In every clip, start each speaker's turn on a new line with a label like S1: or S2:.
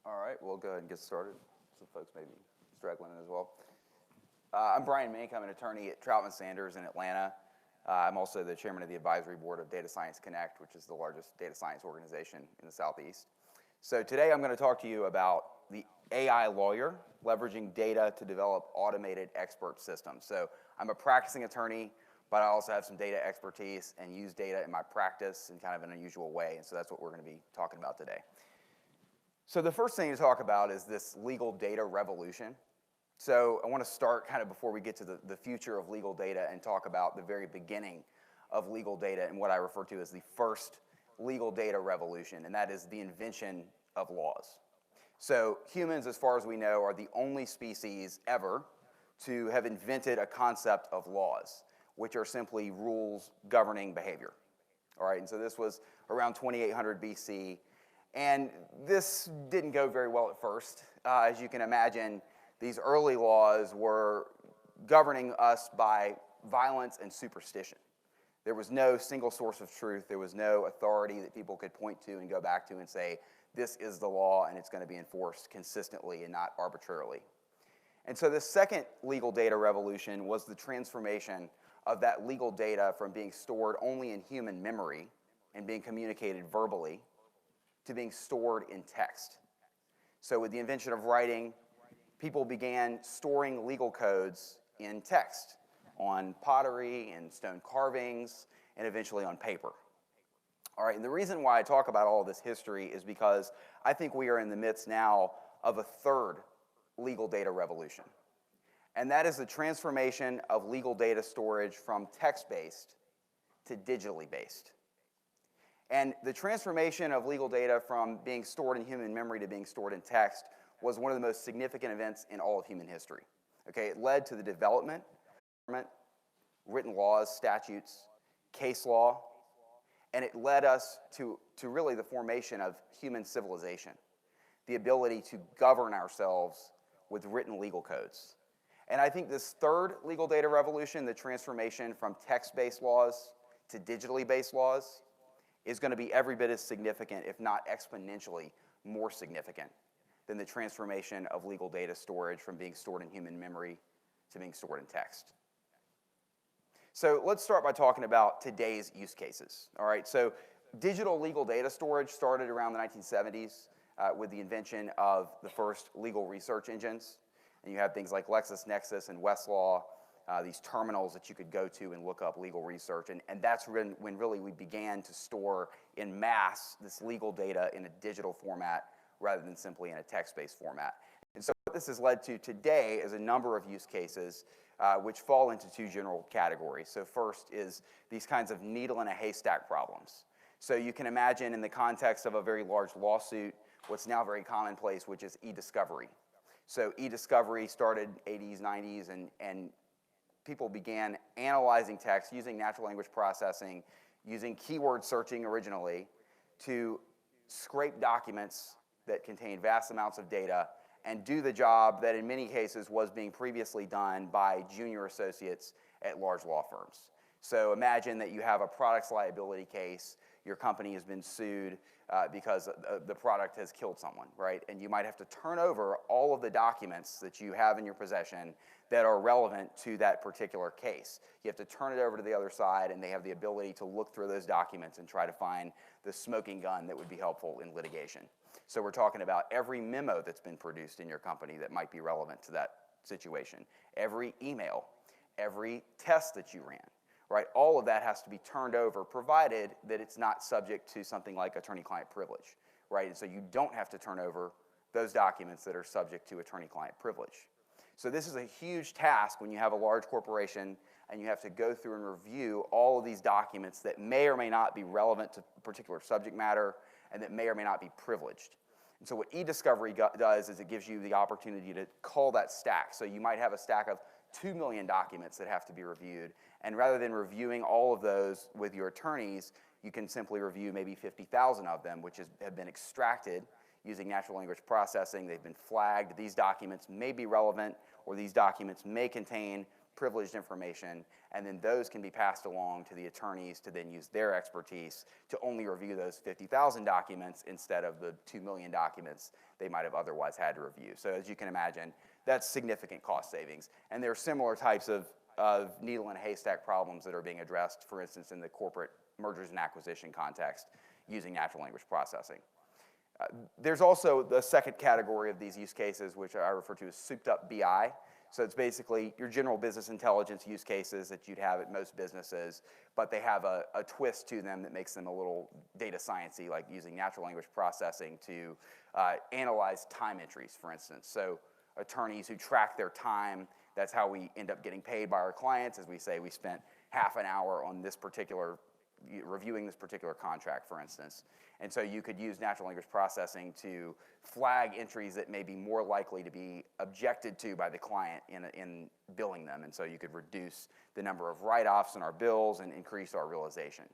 S1: All right, we'll go ahead and get started. Some folks may be straggling in as well. I'm Brian Mink. I'm an attorney at Troutman Sanders in Atlanta. I'm also the chairman of the advisory board of Data Science Connect, which is the largest data science organization in the Southeast. So today I'm going to talk to you about the AI lawyer leveraging data to develop automated expert systems. So I'm a practicing attorney, but I also have some data expertise and use data in my practice in kind of an unusual way. And so that's what we're going to be talking about today. So the first thing to talk about is this legal data revolution. So I want to start kind of before we get to the future of legal data and talk about the very beginning of legal data and what I refer to as the first legal data revolution, and that is the invention of laws. So humans, as far as we know, are the only species ever to have invented a concept of laws, which are simply rules governing behavior. All right, and so this was around 2800 BC. And this didn't go very well at first. As you can imagine, these early laws were governing us by violence and superstition. There was no single source of truth. There was no authority that people could point to and go back to and say, this is the law and it's going to be enforced consistently and not arbitrarily. And so the second legal data revolution was the transformation of that legal data from being stored only in human memory and being communicated verbally to being stored in text. So with the invention of writing, people began storing legal codes in text, on pottery and stone carvings, and eventually on paper. All right, and the reason why I talk about all of this history is because I think we are in the midst now of a third legal data revolution. And that is the transformation of legal data storage from text-based to digitally based. And the transformation of legal data from being stored in human memory to being stored in text was one of the most significant events in all of human history. Okay, it led to the development of written laws, statutes, case law, and it led us to really the formation of human civilization, the ability to govern ourselves with written legal codes. And I think this third legal data revolution, the transformation from text-based laws to digitally based laws, is going to be every bit as significant, if not exponentially more significant, than the transformation of legal data storage from being stored in human memory to being stored in text. So let's start by talking about today's use cases. All right, so digital legal data storage started around the 1970s with the invention of the first legal research engines. And you have things like LexisNexis and Westlaw, these terminals that you could go to and look up legal research. And that's when really we began to store in mass this legal data in a digital format rather than simply in a text-based format. And so what this has led to today is a number of use cases which fall into two general categories. So first is these kinds of needle in a haystack problems. So you can imagine in the context of a very large lawsuit, what's now very commonplace, which is e-discovery. So e-discovery started 80s, 90s, and people began analyzing text using natural language processing, using keyword searching originally to scrape documents that contain vast amounts of data and do the job that in many cases was being previously done by junior associates at large law firms. So imagine that you have a products liability case, your company has been sued because the product has killed someone, right? And you might have to turn over all of the documents that you have in your possession that are relevant to that particular case. You have to turn it over to the other side, and they have the ability to look through those documents and try to find the smoking gun that would be helpful in litigation. So we're talking about every memo that's been produced in your company that might be relevant to that situation, every email, every test that you ran. Right, all of that has to be turned over, provided that it's not subject to something like attorney-client privilege, right? And so you don't have to turn over those documents that are subject to attorney-client privilege. So this is a huge task when you have a large corporation and you have to go through and review all of these documents that may or may not be relevant to a particular subject matter and that may or may not be privileged. And so what e-discovery does is it gives you the opportunity to cull that stack. So you might have a stack of 2 million documents that have to be reviewed. And rather than reviewing all of those with your attorneys, you can simply review maybe 50,000 of them, which have been extracted using natural language processing. They've been flagged. These documents may be relevant, or these documents may contain privileged information, and then those can be passed along to the attorneys to then use their expertise to only review those 50,000 documents instead of the 2 million documents they might have otherwise had to review. So as you can imagine, that's significant cost savings. And there are similar types of needle in a haystack problems that are being addressed, for instance, in the corporate mergers and acquisition context using natural language processing. There's also the second category of these use cases, which I refer to as souped up BI. So it's basically your general business intelligence use cases that you'd have at most businesses, but they have a twist to them that makes them a little data sciencey, like using natural language processing to analyze time entries, for instance. So attorneys who track their time, that's how we end up getting paid by our clients, as we say we spent half an hour on this particular, reviewing this particular contract, for instance. And so you could use natural language processing to flag entries that may be more likely to be objected to by the client in billing them. And so you could reduce the number of write-offs in our bills and increase our realization.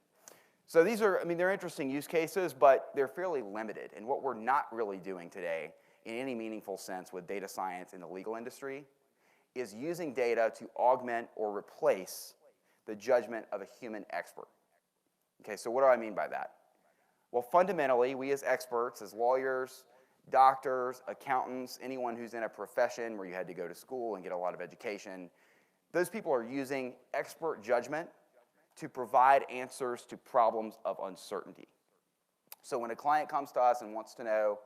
S1: So these are, I mean, they're interesting use cases, but they're fairly limited. And what we're not really doing today in any meaningful sense with data science in the legal industry is using data to augment or replace the judgment of a human expert. Okay, so what do I mean by that? Well, fundamentally, we as experts, as lawyers, doctors, accountants, anyone who's in a profession where you had to go to school and get a lot of education, those people are using expert judgment to provide answers to problems of uncertainty. So when a client comes to us and wants to know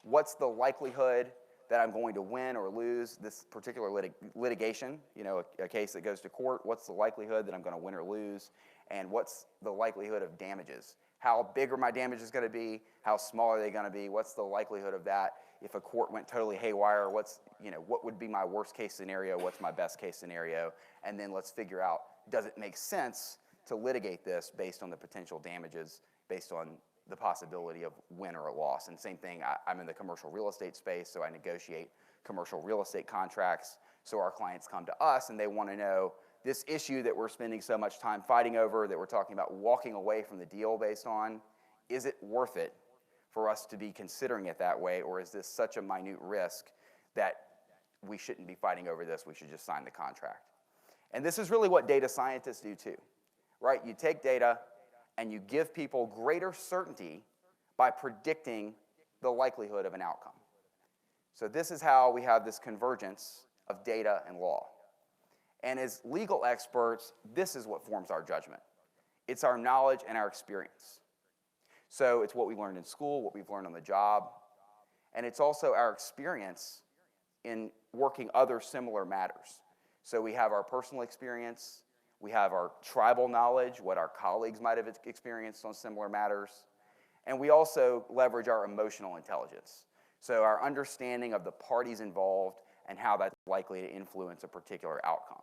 S1: what's the likelihood that I'm going to win or lose this particular litigation, you know, a case that goes to court, what's the likelihood that I'm going to win or lose, and what's the likelihood of damages? How big are my damages going to be? How small are they going to be? What's the likelihood of that? If a court went totally haywire, what's, you know, what would be my worst case scenario? What's my best case scenario? And then let's figure out, does it make sense to litigate this based on the potential damages, based on the possibility of win or a loss? And same thing, I'm in the commercial real estate space, so I negotiate commercial real estate contracts. So our clients come to us and they want to know, this issue that we're spending so much time fighting over, that we're talking about walking away from the deal based on, is it worth it for us to be considering it that way, or is this such a minute risk that we shouldn't be fighting over this, we should just sign the contract? And this is really what data scientists do too, right? You take data and you give people greater certainty by predicting the likelihood of an outcome. So this is how we have this convergence of data and law. And as legal experts, this is what forms our judgment. It's our knowledge and our experience. So it's what we learned in school, what we've learned on the job, and it's also our experience in working other similar matters. So we have our personal experience, we have our tribal knowledge, what our colleagues might have experienced on similar matters, and we also leverage our emotional intelligence. So our understanding of the parties involved and how that's likely to influence a particular outcome.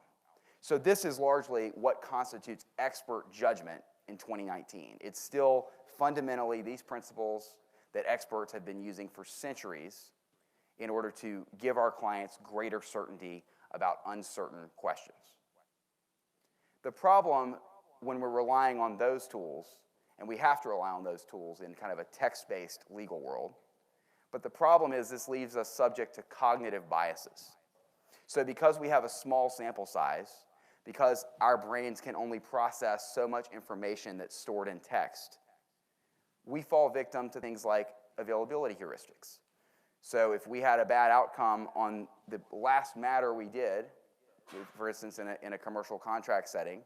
S1: So this is largely what constitutes expert judgment in 2019. It's still fundamentally these principles that experts have been using for centuries in order to give our clients greater certainty about uncertain questions. The problem when we're relying on those tools, and we have to rely on those tools in kind of a text-based legal world, but the problem is this leaves us subject to cognitive biases. So because we have a small sample size, because our brains can only process so much information that's stored in text, we fall victim to things like availability heuristics. So if we had a bad outcome on the last matter we did, for instance, in a commercial contract setting,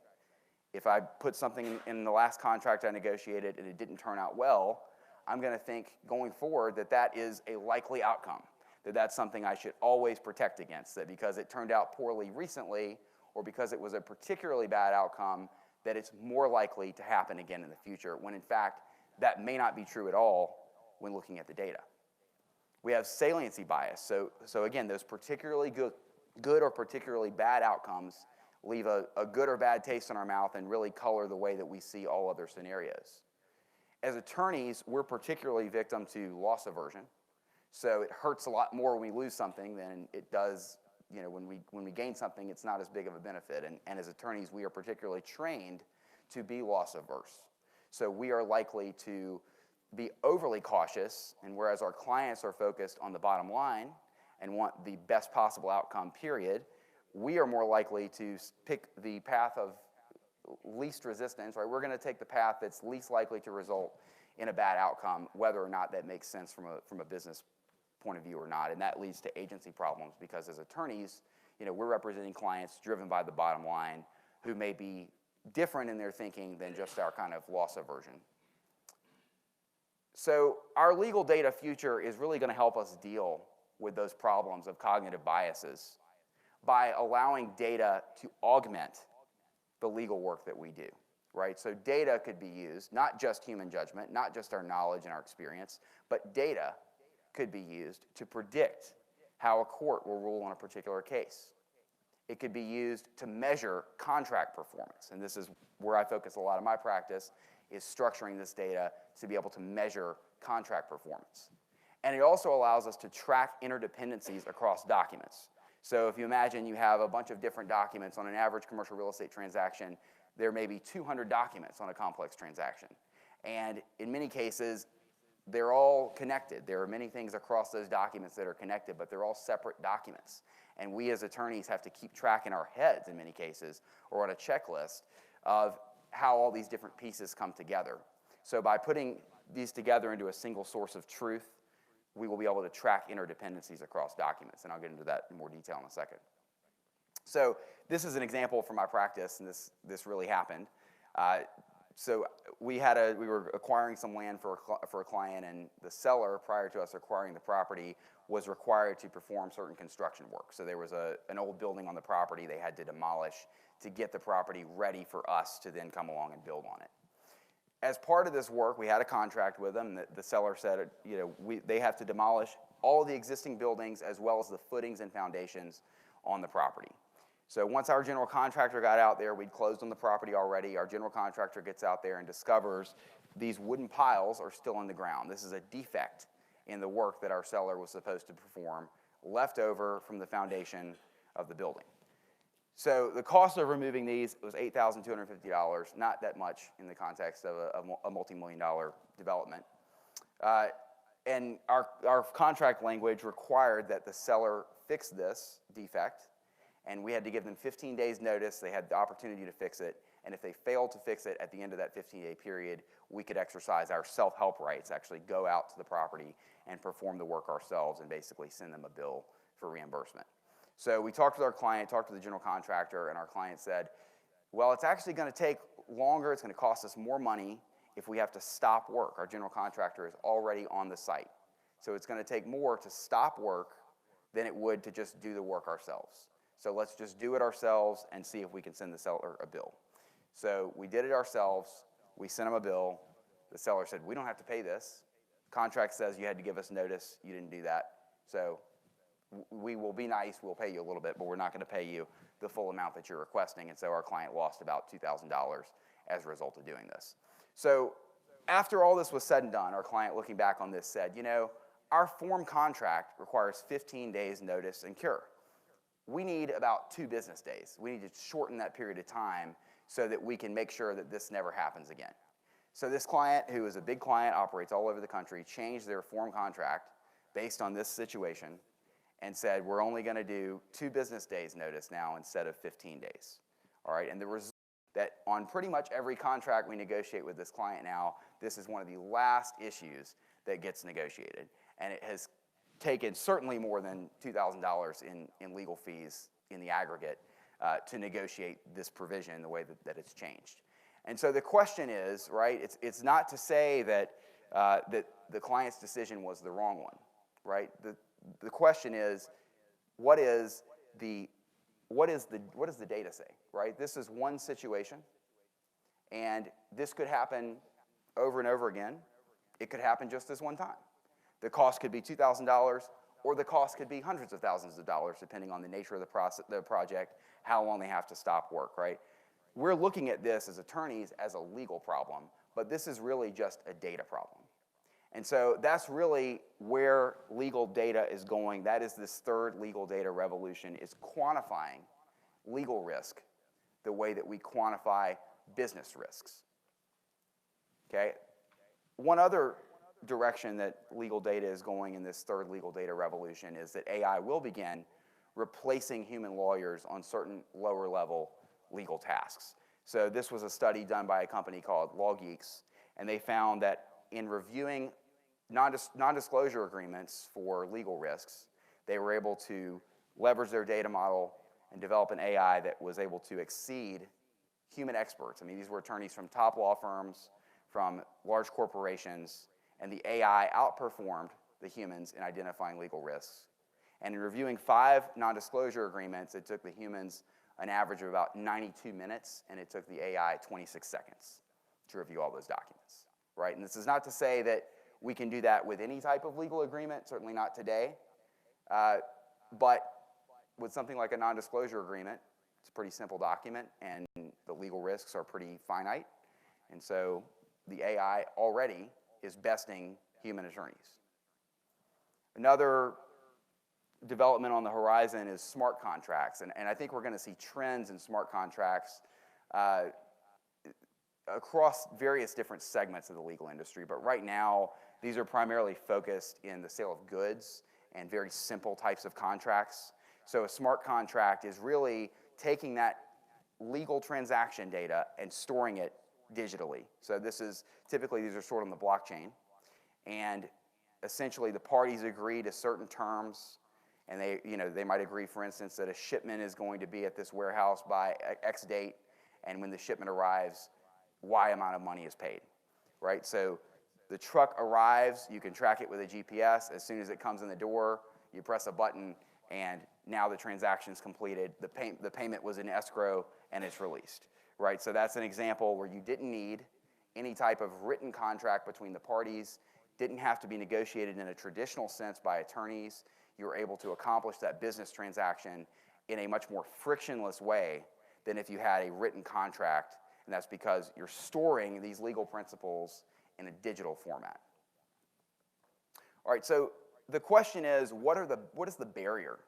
S1: if I put something in the last contract I negotiated and it didn't turn out well, I'm going to think going forward that that is a likely outcome, that that's something I should always protect against, that because it turned out poorly recently or because it was a particularly bad outcome, that it's more likely to happen again in the future, when in fact that may not be true at all when looking at the data. We have saliency bias. So again, those particularly good or particularly bad outcomes leave a good or bad taste in our mouth and really color the way that we see all other scenarios. As attorneys, we're particularly victim to loss aversion. So it hurts a lot more when we lose something than it does, you know, when we gain something, it's not as big of a benefit. And as attorneys, we are particularly trained to be loss averse. So we are likely to be overly cautious, and whereas our clients are focused on the bottom line and want the best possible outcome, period, we are more likely to pick the path of least resistance, right? We're going to take the path that's least likely to result in a bad outcome, whether or not that makes sense from a business point of view or not. And that leads to agency problems because as attorneys, we're representing clients driven by the bottom line who may be different in their thinking than just our kind of loss aversion. So our legal data future is really going to help us deal with those problems of cognitive biases by allowing data to augment the legal work that we do, right? So data could be used, not just human judgment, not just our knowledge and our experience, but data could be used to predict how a court will rule on a particular case. It could be used to measure contract performance, and this is where I focus a lot of my practice, is structuring this data to be able to measure contract performance. And it also allows us to track interdependencies across documents. So if you imagine you have a bunch of different documents on an average commercial real estate transaction, there may be 200 documents on a complex transaction. And in many cases, they're all connected. There are many things across those documents that are connected, but they're all separate documents. And we as attorneys have to keep track in our heads in many cases, or on a checklist, of how all these different pieces come together. So by putting these together into a single source of truth, we will be able to track interdependencies across documents, and I'll get into that in more detail in a second. So this is an example from my practice, and this really happened. So we were acquiring some land for a client, and the seller, prior to us acquiring the property, was required to perform certain construction work. So there was an old building on the property they had to demolish to get the property ready for us to then come along and build on it. As part of this work, we had a contract with them. The seller said, they have to demolish all the existing buildings as well as the footings and foundations on the property. So once our general contractor got out there, we'd closed on the property already. Our general contractor gets out there and discovers these wooden piles are still in the ground. This is a defect in the work that our seller was supposed to perform, left over from the foundation of the building. So the cost of removing these was $8,250, not that much in the context of a multi-million-dollar development. And our contract language required that the seller fix this defect, and we had to give them 15 days notice. They had the opportunity to fix it, and if they failed to fix it at the end of that 15-day period, we could exercise our self-help rights, actually go out to the property and perform the work ourselves and basically send them a bill for reimbursement. So we talked with our client, talked to the general contractor, and our client said, well, it's actually going to take longer, it's going to cost us more money if we have to stop work. Our general contractor is already on the site. So it's going to take more to stop work than it would to just do the work ourselves. So let's just do it ourselves and see if we can send the seller a bill. So we did it ourselves. We sent him a bill. The seller said, we don't have to pay this. Contract says you had to give us notice. You didn't do that. So we will be nice. We'll pay you a little bit, but we're not going to pay you the full amount that you're requesting. And so our client lost about $2,000 as a result of doing this. So after all this was said and done, our client, looking back on this, said, our form contract requires 15 days notice and cure. We need about 2 business days. We need to shorten that period of time so that we can make sure that this never happens again. So this client, who is a big client, operates all over the country, changed their form contract based on this situation and said, we're only going to do 2 business days notice now instead of 15 days. All right, and the result that on pretty much every contract we negotiate with this client now, this is one of the last issues that gets negotiated. And it has taken certainly more than $2,000 in legal fees in the aggregate to negotiate this provision the way that it's changed. And so the question is, right, it's not to say that the client's decision was the wrong one, right? The question is, what does the data say, right? This is one situation, and this could happen over and over again. It could happen just this one time. The cost could be $2,000, or the cost could be hundreds of thousands of dollars, depending on the nature of the project, how long they have to stop work, right? We're looking at this as attorneys as a legal problem, but this is really just a data problem. And so that's really where legal data is going. That is this third legal data revolution, is quantifying legal risk the way that we quantify business risks. Okay? One other direction that legal data is going in this third legal data revolution is that AI will begin replacing human lawyers on certain lower level legal tasks. So this was a study done by a company called LawGeeks, and they found that in reviewing non-disclosure agreements for legal risks, they were able to leverage their data model and develop an AI that was able to exceed human experts. I mean, these were attorneys from top law firms, from large corporations, and the AI outperformed the humans in identifying legal risks. And in reviewing 5 non-disclosure agreements, it took the humans an average of about 92 minutes, and it took the AI 26 seconds to review all those documents, right? And this is not to say that we can do that with any type of legal agreement, certainly not today, but with something like a non-disclosure agreement, it's a pretty simple document, and the legal risks are pretty finite, and so the AI already is besting human attorneys. Another development on the horizon is smart contracts, and I think we're going to see trends in smart contracts across various different segments of the legal industry, but right now, these are primarily focused in the sale of goods and very simple types of contracts. So a smart contract is really taking that legal transaction data and storing it digitally. So this is, typically these are stored on the blockchain, and essentially the parties agree to certain terms, and they might agree, for instance, that a shipment is going to be at this warehouse by X date, and when the shipment arrives, Y amount of money is paid, right? So the truck arrives, you can track it with a GPS. As soon as it comes in the door, you press a button, and now the transaction's completed. The payment was in escrow, and it's released, right? So that's an example where you didn't need any type of written contract between the parties, didn't have to be negotiated in a traditional sense by attorneys. You were able to accomplish that business transaction in a much more frictionless way than if you had a written contract, and that's because you're storing these legal principles in a digital format. All right, so the question is, what is the barrier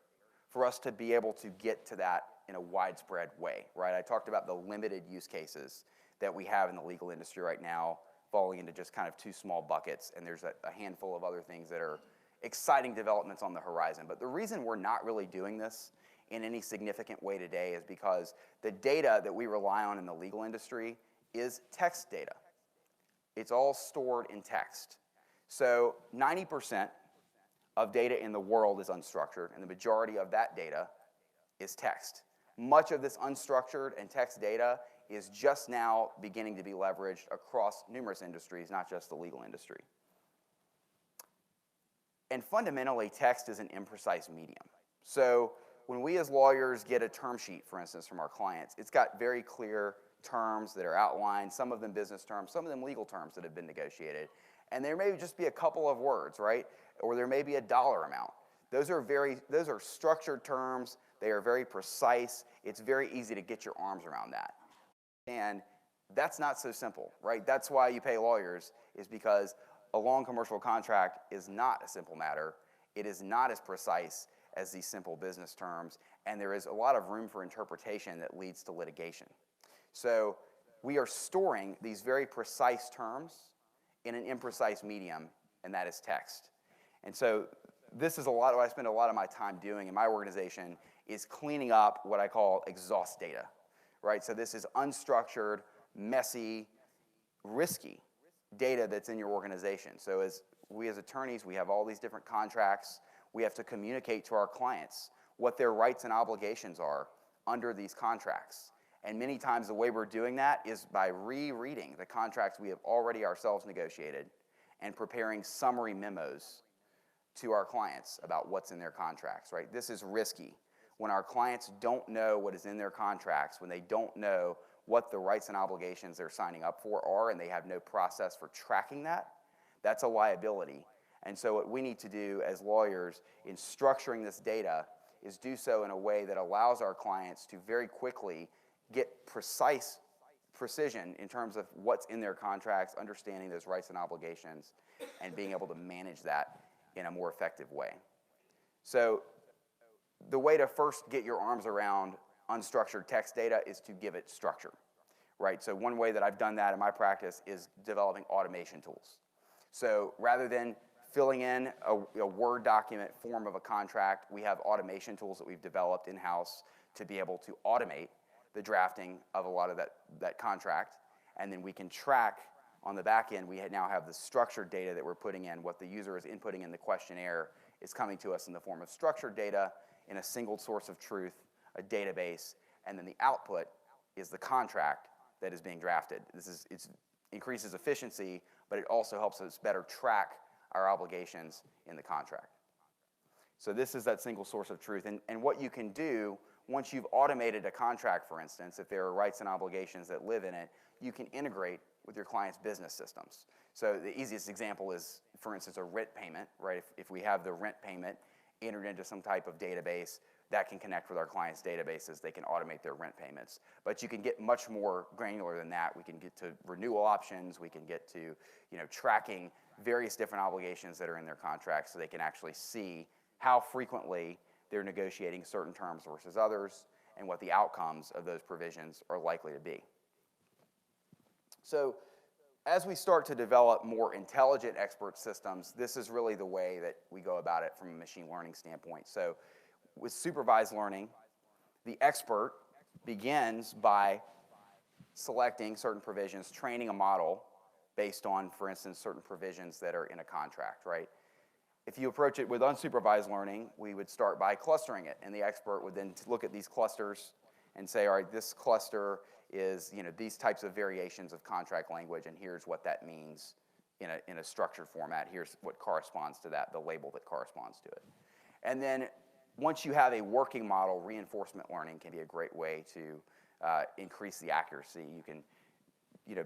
S1: for us to be able to get to that in a widespread way, right? I talked about the limited use cases that we have in the legal industry right now, falling into just kind of 2 small buckets, and there's a handful of other things that are exciting developments on the horizon. But the reason we're not really doing this in any significant way today is because the data that we rely on in the legal industry is text data. It's all stored in text. So 90% of data in the world is unstructured, and the majority of that data is text. Much of this unstructured and text data is just now beginning to be leveraged across numerous industries, not just the legal industry. And fundamentally, text is an imprecise medium. So when we as lawyers get a term sheet, for instance, from our clients, it's got very clear terms that are outlined, some of them business terms, some of them legal terms that have been negotiated. And there may just be a couple of words, right? Or there may be a dollar amount. Those are structured terms. They are very precise. It's very easy to get your arms around that. And that's not so simple, right? That's why you pay lawyers, is because a long commercial contract is not a simple matter. It is not as precise as these simple business terms, and there is a lot of room for interpretation that leads to litigation. So we are storing these very precise terms in an imprecise medium, and that is text. And so this is what I spend a lot of my time doing in my organization, is cleaning up what I call exhaust data, right? So this is unstructured, messy, risky data that's in your organization. So as attorneys, we have all these different contracts. We have to communicate to our clients what their rights and obligations are under these contracts. And many times the way we're doing that is by rereading the contracts we have already ourselves negotiated and preparing summary memos to our clients about what's in their contracts, right? This is risky. When our clients don't know what is in their contracts, when they don't know what the rights and obligations they're signing up for are, and they have no process for tracking that, that's a liability. And so what we need to do as lawyers in structuring this data is do so in a way that allows our clients to very quickly get precision in terms of what's in their contracts, understanding those rights and obligations, and being able to manage that in a more effective way. So the way to first get your arms around unstructured text data is to give it structure, right? So one way that I've done that in my practice is developing automation tools. So rather than filling in a Word document form of a contract. We have automation tools that we've developed in-house to be able to automate the drafting of a lot of that contract. And then we can track on the back end. We now have the structured data that we're putting in. What the user is inputting in the questionnaire is coming to us in the form of structured data in a single source of truth, a database, and then the output is the contract that is being drafted. It increases efficiency, but it also helps us better track our obligations in the contract. So this is that single source of truth. And what you can do, once you've automated a contract, for instance, if there are rights and obligations that live in it, you can integrate with your client's business systems. So the easiest example is, for instance, a rent payment, right? If we have the rent payment entered into some type of database, that can connect with our clients' databases. They can automate their rent payments. But you can get much more granular than that. We can get to renewal options. We can get to tracking various different obligations that are in their contracts so they can actually see how frequently they're negotiating certain terms versus others and what the outcomes of those provisions are likely to be. So as we start to develop more intelligent expert systems, this is really the way that we go about it from a machine learning standpoint. So with supervised learning, the expert begins by selecting certain provisions, training a model based on, for instance, certain provisions that are in a contract, right? If you approach it with unsupervised learning, we would start by clustering it, and the expert would then look at these clusters and say, all right, this cluster is these types of variations of contract language, and here's what that means in a structured format. Here's what corresponds to that, the label that corresponds to it. And then once you have a working model, reinforcement learning can be a great way to increase the accuracy. You can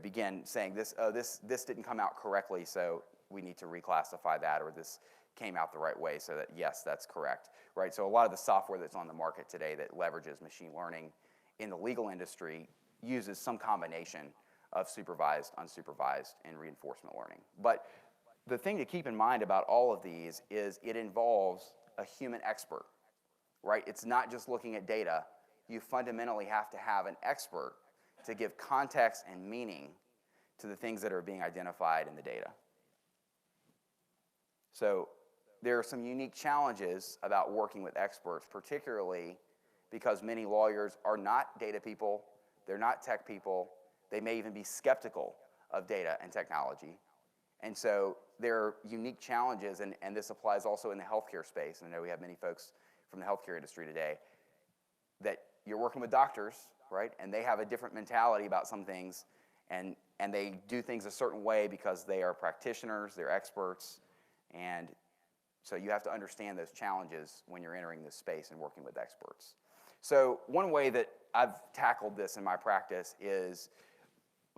S1: begin saying this didn't come out correctly, so we need to reclassify that, or this came out the right way so that, yes, that's correct, right? So a lot of the software that's on the market today that leverages machine learning in the legal industry uses some combination of supervised, unsupervised, and reinforcement learning. But the thing to keep in mind about all of these is it involves a human expert, right? It's not just looking at data. You fundamentally have to have an expert to give context and meaning to the things that are being identified in the data. So there are some unique challenges about working with experts, particularly because many lawyers are not data people, they're not tech people, they may even be skeptical of data and technology. And so there are unique challenges, and this applies also in the healthcare space. And I know we have many folks from the healthcare industry today that you're working with doctors, right? And they have a different mentality about some things, and they do things a certain way because they are practitioners, they're experts, and so you have to understand those challenges when you're entering this space and working with experts. So one way that I've tackled this in my practice is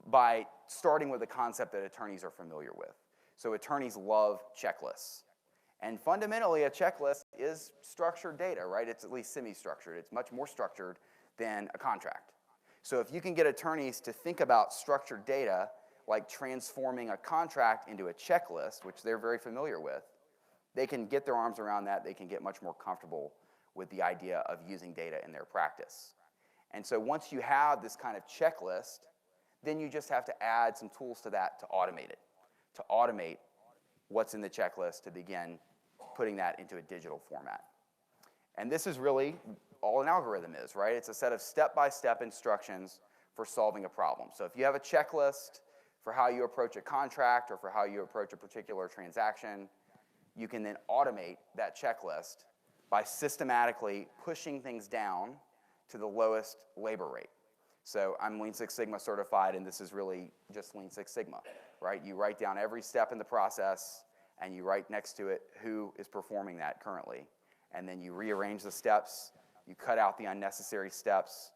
S1: by starting with a concept that attorneys are familiar with. So attorneys love checklists. And fundamentally, a checklist is structured data, right? It's at least semi-structured. It's much more structured than a contract. So if you can get attorneys to think about structured data like transforming a contract into a checklist, which they're very familiar with, they can get their arms around that. They can get much more comfortable with the idea of using data in their practice. And so once you have this kind of checklist, then you just have to add some tools to that to automate it, to automate what's in the checklist, to begin putting that into a digital format. And this is really all an algorithm is, right? It's a set of step-by-step instructions for solving a problem. So if you have a checklist for how you approach a contract or for how you approach a particular transaction, you can then automate that checklist by systematically pushing things down to the lowest labor rate. So I'm Lean Six Sigma certified, and this is really just Lean Six Sigma, right? You write down every step in the process, and you write next to it who is performing that currently. And then you rearrange the steps, you cut out the unnecessary steps,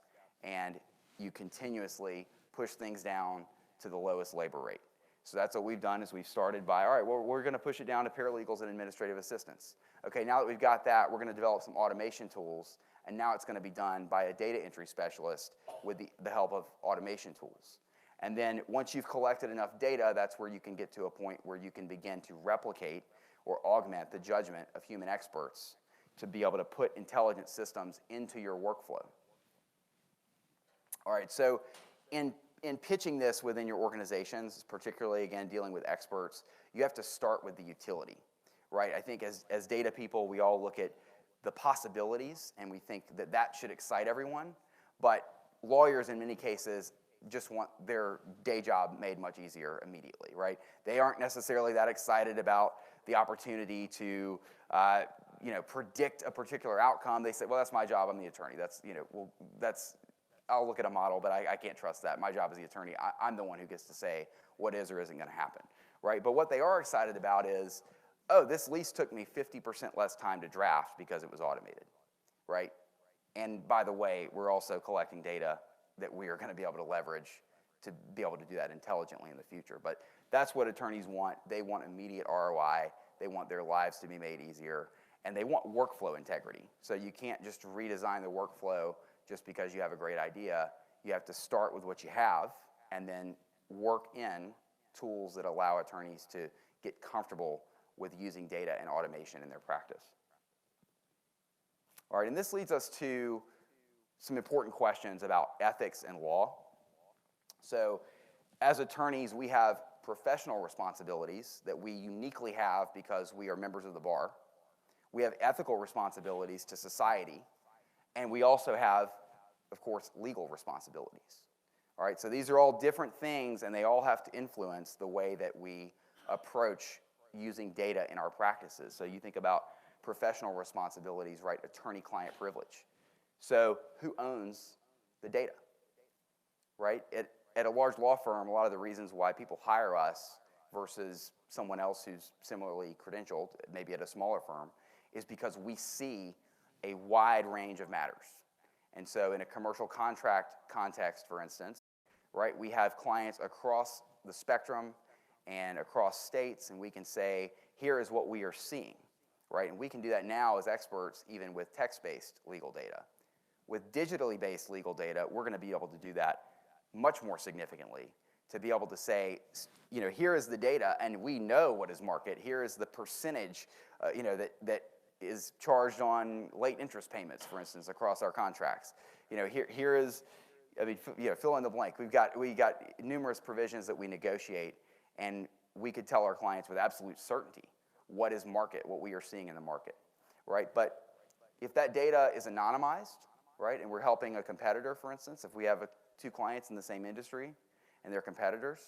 S1: and you continuously push things down to the lowest labor rate. So that's what we've done is we've started by, all right, well, we're going to push it down to paralegals and administrative assistants. Okay, now that we've got that, we're going to develop some automation tools, and now it's going to be done by a data entry specialist with the help of automation tools. And then once you've collected enough data, that's where you can get to a point where you can begin to replicate or augment the judgment of human experts to be able to put intelligent systems into your workflow. All right, so in pitching this within your organizations, particularly, again, dealing with experts, you have to start with the utility. right? I think as data people, we all look at the possibilities and we think that that should excite everyone, but lawyers in many cases just want their day job made much easier immediately, right? They aren't necessarily that excited about the opportunity to predict a particular outcome. They say, well, that's my job, I'm the attorney. I'll look at a model, but I can't trust that. My job as the attorney, I'm the one who gets to say what is or isn't gonna happen, right? But what they are excited about is, oh, this lease took me 50% less time to draft because it was automated, right? And by the way, we're also collecting data that we are gonna be able to leverage to be able to do that intelligently in the future. But that's what attorneys want. They want immediate ROI. They want their lives to be made easier. And they want workflow integrity. So you can't just redesign the workflow just because you have a great idea. You have to start with what you have and then work in tools that allow attorneys to get comfortable with using data and automation in their practice. All right, and this leads us to some important questions about ethics and law. So as attorneys, we have professional responsibilities that we uniquely have because we are members of the bar. We have ethical responsibilities to society, and we also have, of course, legal responsibilities. All right, so these are all different things, and they all have to influence the way that we approach using data in our practices. So you think about professional responsibilities, right? Attorney-client privilege. So who owns the data, right? At a large law firm, a lot of the reasons why people hire us versus someone else who's similarly credentialed, maybe at a smaller firm, is because we see a wide range of matters. And so in a commercial contract context, for instance, right, we have clients across the spectrum and across states, and we can say, here is what we are seeing, right? And we can do that now as experts, even with text-based legal data. With digitally based legal data, we're going to be able to do that much more significantly, to be able to say, here is the data, and we know what is market. Here is the percentage, that is charged on late interest payments, for instance, across our contracts. Here is, fill in the blank. We got numerous provisions that we negotiate, and we could tell our clients with absolute certainty what is market, what we are seeing in the market, right? But if that data is anonymized, right, and we're helping a competitor, for instance, if we have two clients in the same industry and they're competitors,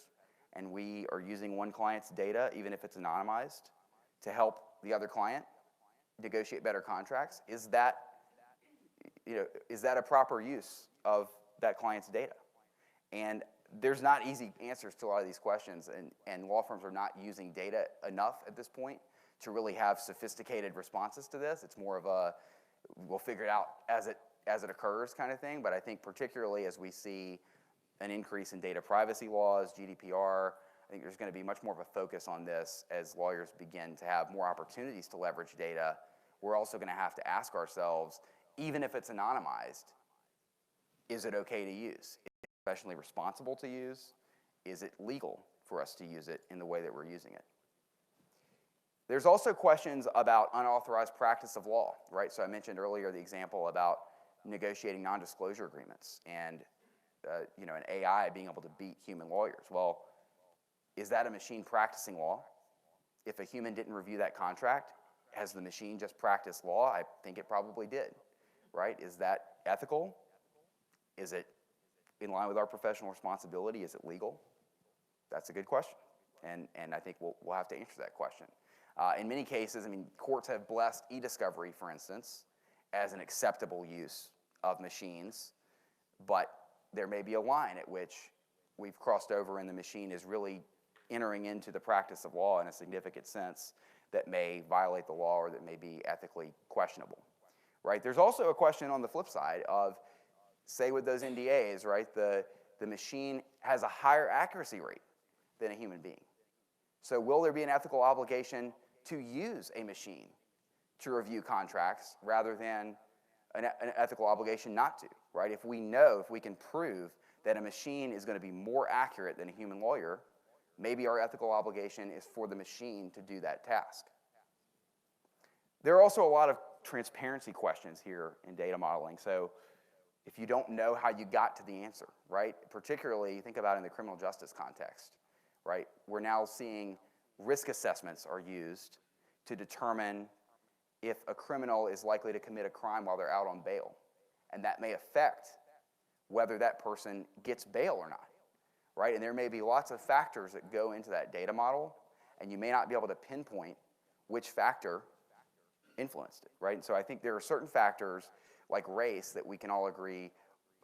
S1: and we are using one client's data, even if it's anonymized, to help the other client negotiate better contracts, is that a proper use of that client's data? And there's not easy answers to a lot of these questions, and law firms are not using data enough at this point to really have sophisticated responses to this. It's more of a, we'll figure it out as it occurs kind of thing. But I think particularly as we see an increase in data privacy laws, GDPR, I think there's going to be much more of a focus on this as lawyers begin to have more opportunities to leverage data. We're also going to have to ask ourselves, even if it's anonymized, is it okay to use? Is it professionally responsible to use? Is it legal for us to use it in the way that we're using it? There's also questions about unauthorized practice of law, right? So I mentioned earlier the example about negotiating non-disclosure agreements and an AI being able to beat human lawyers. Well, is that a machine practicing law? If a human didn't review that contract, has the machine just practiced law? I think it probably did, right? Is that ethical? Is it in line with our professional responsibility? Is it legal? That's a good question, and I think we'll have to answer that question. In many cases, courts have blessed e-discovery, for instance, as an acceptable use of machines, but there may be a line at which we've crossed over and the machine is really entering into the practice of law in a significant sense that may violate the law or that may be ethically questionable, right? There's also a question on the flip side of, say with those NDAs, right, the machine has a higher accuracy rate than a human being. So will there be an ethical obligation to use a machine to review contracts rather than an ethical obligation not to, right? If we can prove that a machine is going to be more accurate than a human lawyer, maybe our ethical obligation is for the machine to do that task. There are also a lot of transparency questions here in data modeling. So if you don't know how you got to the answer, right? Particularly, think about in the criminal justice context, right? We're now seeing risk assessments are used to determine if a criminal is likely to commit a crime while they're out on bail. And that may affect whether that person gets bail or not, right? And there may be lots of factors that go into that data model, and you may not be able to pinpoint which factor influenced it, right? And so I think there are certain factors like race that we can all agree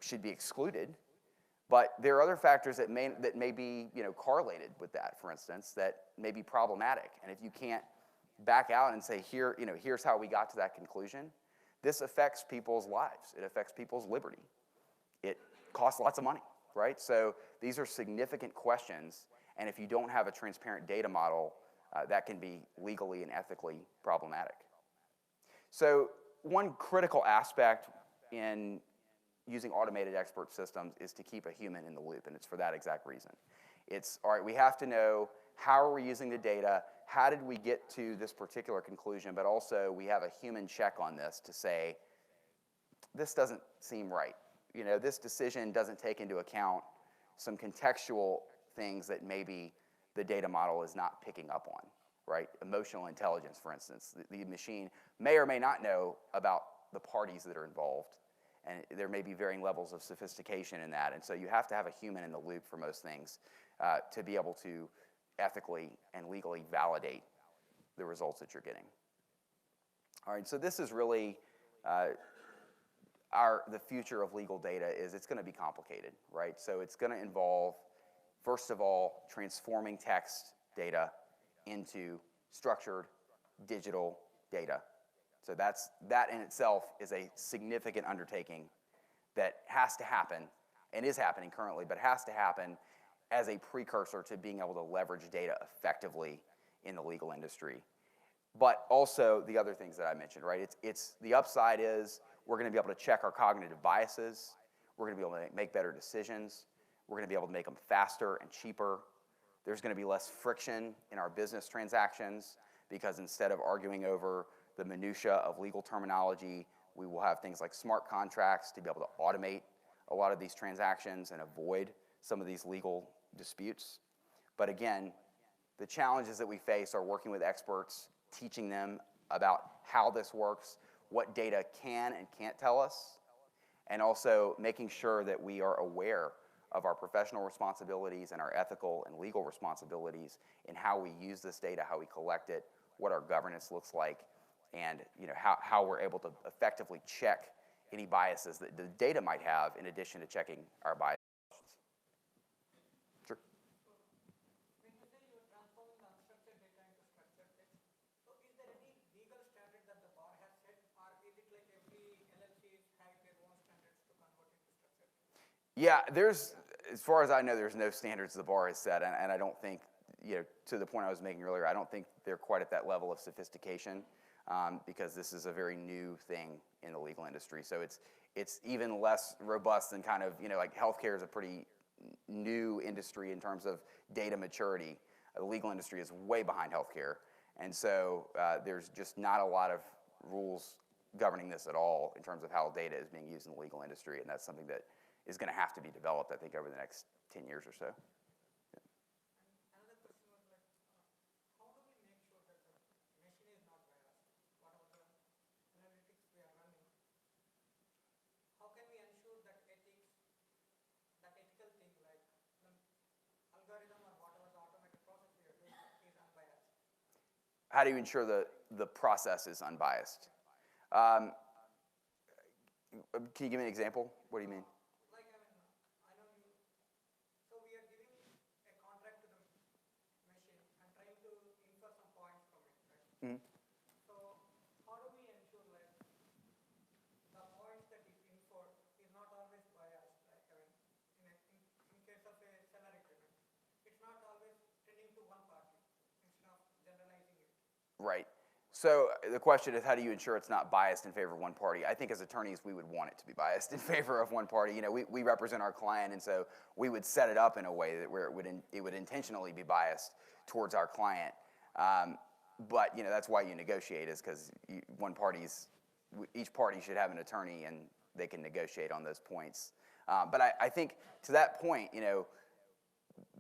S1: should be excluded, but there are other factors that may be correlated with that, for instance, that may be problematic. And if you can't back out and say, here's how we got to that conclusion, this affects people's lives. It affects people's liberty. It costs lots of money, right? So these are significant questions, and if you don't have a transparent data model, that can be legally and ethically problematic. So one critical aspect in using automated expert systems is to keep a human in the loop, and it's for that exact reason. It's, all right, we have to know how are we using the data, how did we get to this particular conclusion, but also we have a human check on this to say, this doesn't seem right. This decision doesn't take into account some contextual things that maybe the data model is not picking up on, right? Emotional intelligence, for instance. The machine may or may not know about the parties that are involved, and there may be varying levels of sophistication in that, and so you have to have a human in the loop for most things to be able to ethically and legally validate the results that you're getting. All right, so this is really the future of legal data is it's going to be complicated, right? So it's going to involve, first of all, transforming text data into structured digital data. So that in itself is a significant undertaking that has to happen, and is happening currently, but has to happen as a precursor to being able to leverage data effectively in the legal industry. But also the other things that I mentioned, right? It's the upside is we're going to be able to check our cognitive biases. We're going to be able to make better decisions. We're going to be able to make them faster and cheaper. There's going to be less friction in our business transactions because instead of arguing over the minutia of legal terminology, we will have things like smart contracts to be able to automate a lot of these transactions and avoid some of these legal disputes. But again, the challenges that we face are working with experts, teaching them about how this works, what data can and can't tell us, and also making sure that we are aware of our professional responsibilities and our ethical and legal responsibilities in how we use this data, how we collect it, what our governance looks like, and how we're able to effectively check any biases that the data might have in addition to checking our biases. Sure.
S2: When you say you are transforming the unstructured data into structured text, so is there any legal standard that the bar has set, or is it like every LLC is having their own standards to convert into structured text?
S1: Yeah, as far as I know, there's no standards the bar has set, and I don't think, to the point I was making earlier, I don't think they're quite at that level of sophistication because this is a very new thing in the legal industry. So it's even less robust than kind of, like healthcare is a pretty new industry in terms of data maturity. The legal industry is way behind healthcare, and so there's just not a lot of rules governing this at all in terms of how data is being used in the legal industry, and that's something that is going to have to be developed, I think, over the next 10 years or so.
S2: Another question was like, how do we make sure that the machine is not biased? Whatever the analytics we are running, how can we ensure that ethical thing like algorithm or whatever the automated process we are doing is unbiased?
S1: How do you ensure the process is unbiased? Can you give me an example? What do you mean?
S2: Like, I know you, so we are giving a contract to the machine and trying to infer some points from it, right?
S1: Mm-hmm.
S2: So how do we ensure like the points that it inferred is not always biased? Like, in case of a seller agreement, it's not always tending to one party instead of generalizing it.
S1: Right. So the question is, how do you ensure it's not biased in favor of one party? I think as attorneys, we would want it to be biased in favor of one party. We represent our client, and so we would set it up in a way that where it would intentionally be biased towards our client. But that's why you negotiate, is because each party should have an attorney, and they can negotiate on those points. But I think to that point,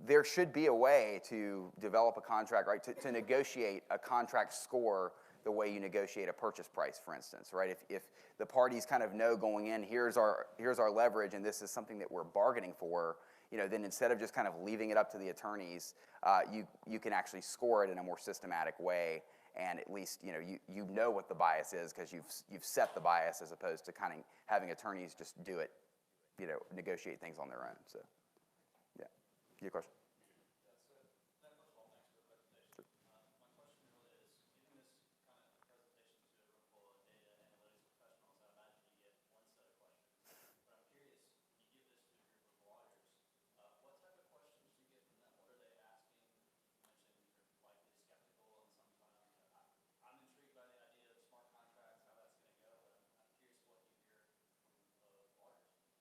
S1: there should be a way to develop a contract, right, to negotiate a contract score the way you negotiate a purchase price, for instance, right? If the parties kind of know going in, here's our leverage, and this is something that we're bargaining for, then instead of just kind of leaving it up to the attorneys, you can actually score it in a more systematic way, and at least you know what the bias is because you've set the bias as opposed to kind of having attorneys just do it, negotiate things on their own. So, yeah, your question.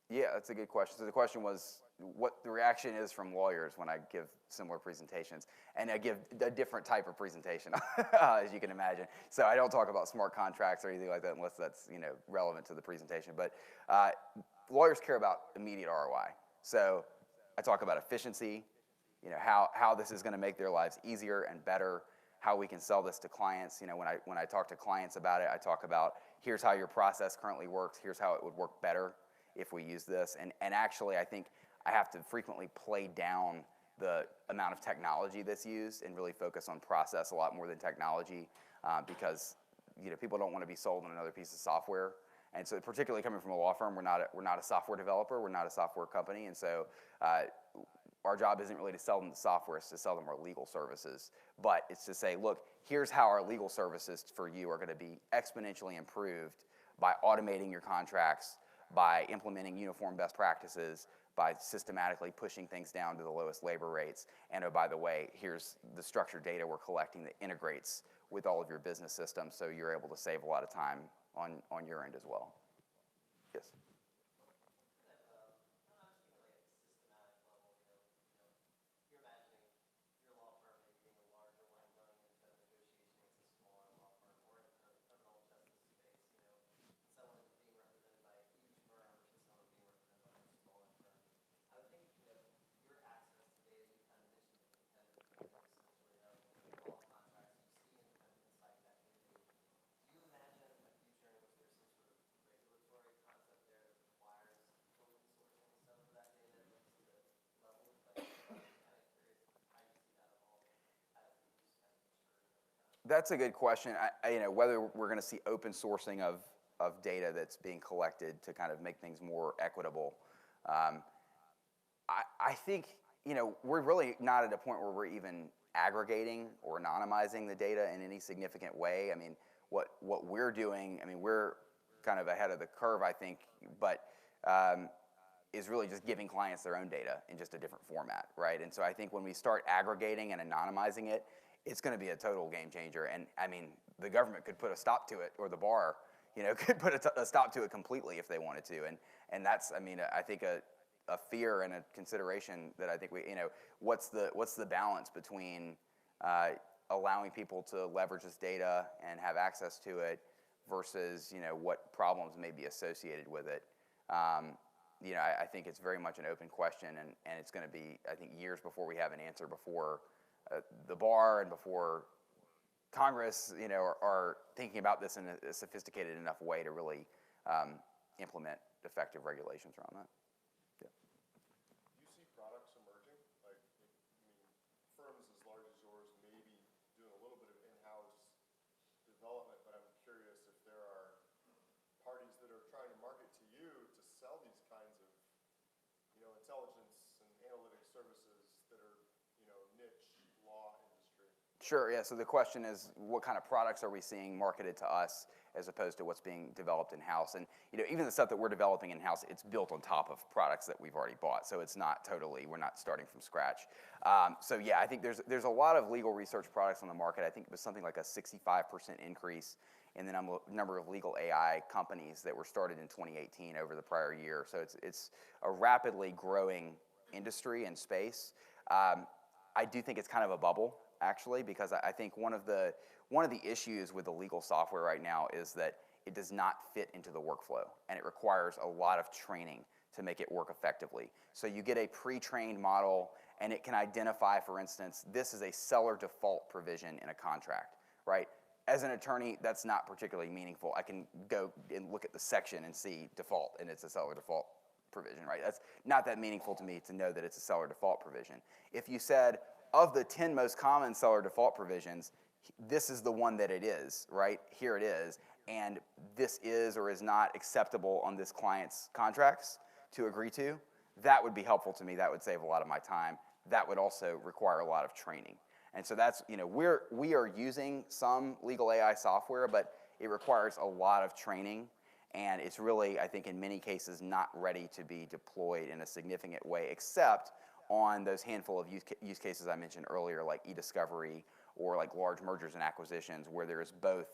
S1: Yeah, that's a good question. So the question was what the reaction is from lawyers when I give similar presentations. And I give a different type of presentation, as you can imagine. So I don't talk about smart contracts or anything like that unless that's relevant to the presentation. But lawyers care about immediate ROI. So I talk about efficiency, how this is going to make their lives easier and better, how we can sell this to clients. When I talk to clients about it, I talk about here's how your process currently works, here's how it would work better if we use this. And actually, I think I have to frequently play down the amount of technology that's used and really focus on process a lot more than technology because people don't want to be sold on another piece of software. And so particularly coming from a law firm, we're not a software developer, we're not a software company, and so our job isn't really to sell them the software, it's to sell them our legal services. But it's to say, look, here's how our legal services for you are going to be exponentially improved by automating your contracts, by implementing uniform best practices, by systematically pushing things down to the lowest labor rates. And oh, by the way, here's the structured data we're collecting that integrates with all of your business systems so you're able to save a lot of time on your end as well. Yes? That's a good question. Whether we're going to see open sourcing of data that's being collected to kind of make things more equitable. I think we're really not at a point where we're even aggregating or anonymizing the data in any significant way. I mean, what we're doing, we're kind of ahead of the curve, I think, but is really just giving clients their own data in just a different format, right? And so I think when we start aggregating and anonymizing it, it's going to be a total game changer. And the government could put a stop to it, or the bar, could put a stop to it completely if they wanted to. And that's, I think a fear and a consideration that I think what's the balance between allowing people to leverage this data and have access to it versus what problems may be associated with it. I think it's very much an open question, and it's going to be, I think, years before we have an answer before the bar and before Congress, are thinking about this in a sophisticated enough way to really implement effective regulations around that. Yeah.
S3: Do you see products emerging? Firms as large as yours may be doing a little bit of in-house development, but I'm curious if there are parties that are trying to market to you to sell these kinds of, intelligence and analytics services that are, niche law industry.
S1: Sure, yeah, so the question is what kind of products are we seeing marketed to us as opposed to what's being developed in-house? And even the stuff that we're developing in-house, it's built on top of products that we've already bought, so it's not totally, we're not starting from scratch. So yeah, I think there's a lot of legal research products on the market. I think it was something like a 65% increase in the number of legal AI companies that were started in 2018 over the prior year. So it's a rapidly growing industry and space. I do think it's kind of a bubble, actually, because I think one of the issues with the legal software right now is that it does not fit into the workflow, and it requires a lot of training to make it work effectively. So you get a pre-trained model, and it can identify, for instance, this is a seller default provision in a contract, right? As an attorney, that's not particularly meaningful. I can go and look at the section and see default, and it's a seller default provision, right? That's not that meaningful to me to know that it's a seller default provision. If you said, of the 10 most common seller default provisions, this is the one that it is, right? Here it is, and this is or is not acceptable on this client's contracts to agree to, that would be helpful to me. That would save a lot of my time. That would also require a lot of training. And so that's, we are using some legal AI software, but it requires a lot of training, and it's really, I think in many cases, not ready to be deployed in a significant way, except on those handful of use cases I mentioned earlier, like e-discovery or like large mergers and acquisitions, where there is both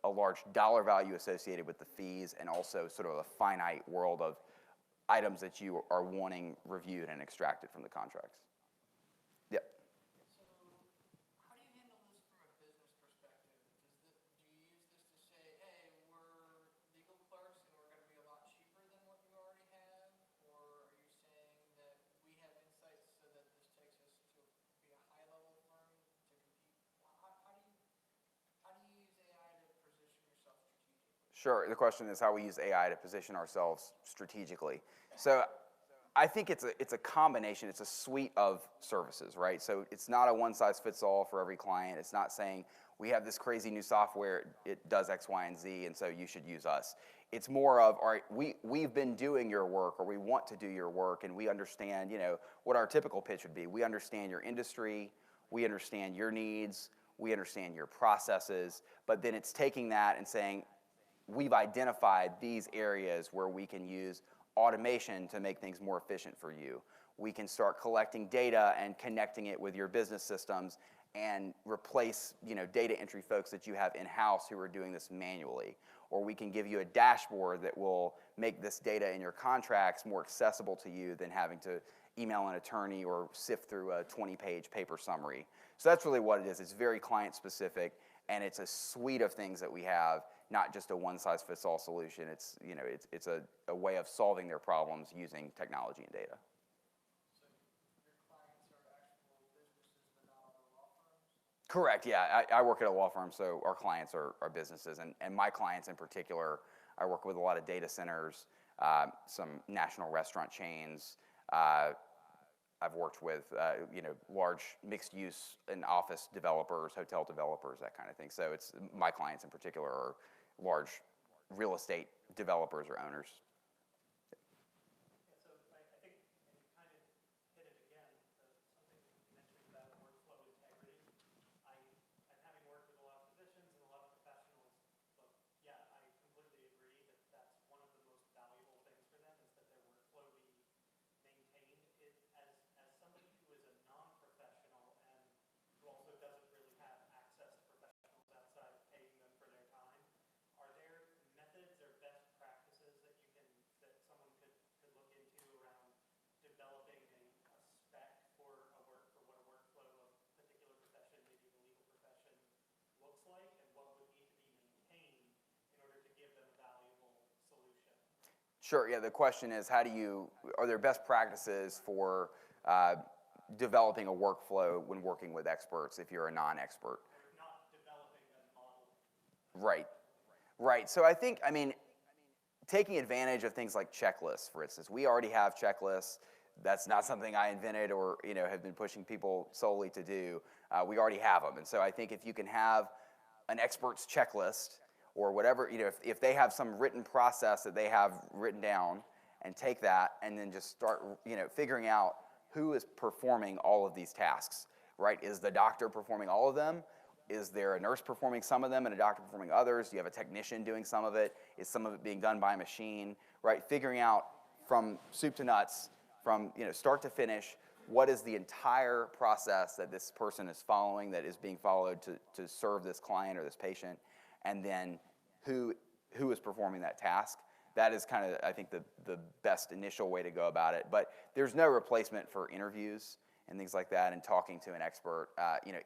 S1: a large dollar value associated with the fees and also sort of a finite world of items that you are wanting reviewed and extracted from the contracts. Yep.
S2: So, how do you handle this from a business perspective? Do you use this to say, hey, we're legal clerks and we're going to be a lot cheaper than what you already have? Or are you saying that we have insights so that this takes us to be a high-level firm to compete? How do you use AI to position yourself strategically?
S1: Sure. The question is how we use AI to position ourselves strategically. So I think it's a combination. It's a suite of services, right? So it's not a one-size-fits-all for every client. It's not saying we have this crazy new software, it does X, Y, and Z, and so you should use us. It's more of, all right, we've been doing your work, or we want to do your work, and we understand, what our typical pitch would be. We understand your industry, we understand your needs, we understand your processes, but then it's taking that and saying, we've identified these areas where we can use automation to make things more efficient for you. We can start collecting data and connecting it with your business systems and replace, data entry folks that you have in-house who are doing this manually. Or we can give you a dashboard that will make this data in your contracts more accessible to you than having to email an attorney or sift through a 20-page paper summary. So that's really what it is. It's very client-specific, and it's a suite of things that we have, not just a one-size-fits-all solution. It's, it's a way of solving their problems using technology and data.
S2: So your clients are actual businesses, but not other law firms?
S1: Correct, yeah. I work at a law firm, so our clients are businesses. And my clients in particular, I work with a lot of data centers, some national restaurant chains. I've worked with, large mixed-use and office developers, hotel developers, that kind of thing. So it's my clients in particular are large real estate developers or owners.
S2: Yeah, so I think you kind of hit it again, something you mentioned about workflow integrity. I'm having worked with a lot of physicians and a lot of professionals, but yeah, I completely agree that that's one of the most valuable things for them is that their workflow be maintained. As somebody who is a non-professional and who also doesn't really have access to professionals outside of paying them for their time, are there methods or best practices that someone could look into around developing a spec for what a workflow of a particular profession, maybe the legal profession, looks like, and what would need to be maintained in order to give them a valuable solution?
S1: Sure, yeah, the question is are there best practices for developing a workflow when working with experts if you're a non-expert?
S2: Or not developing a model.
S1: Right. So I think, taking advantage of things like checklists, for instance. We already have checklists. That's not something I invented or have been pushing people solely to do. We already have them. And so I think if you can have an expert's checklist or whatever, if they have some written process that they have written down, and take that and then just start, figuring out who is performing all of these tasks, right? Is the doctor performing all of them? Is there a nurse performing some of them and a doctor performing others? Do you have a technician doing some of it? Is some of it being done by a machine, right? Figuring out from soup to nuts, from start to finish, what is the entire process that this person is following, that is being followed to serve this client or this patient, and then who is performing that task. That is kind of, I think, the best initial way to go about it. But there's no replacement for interviews and things like that and talking to an expert,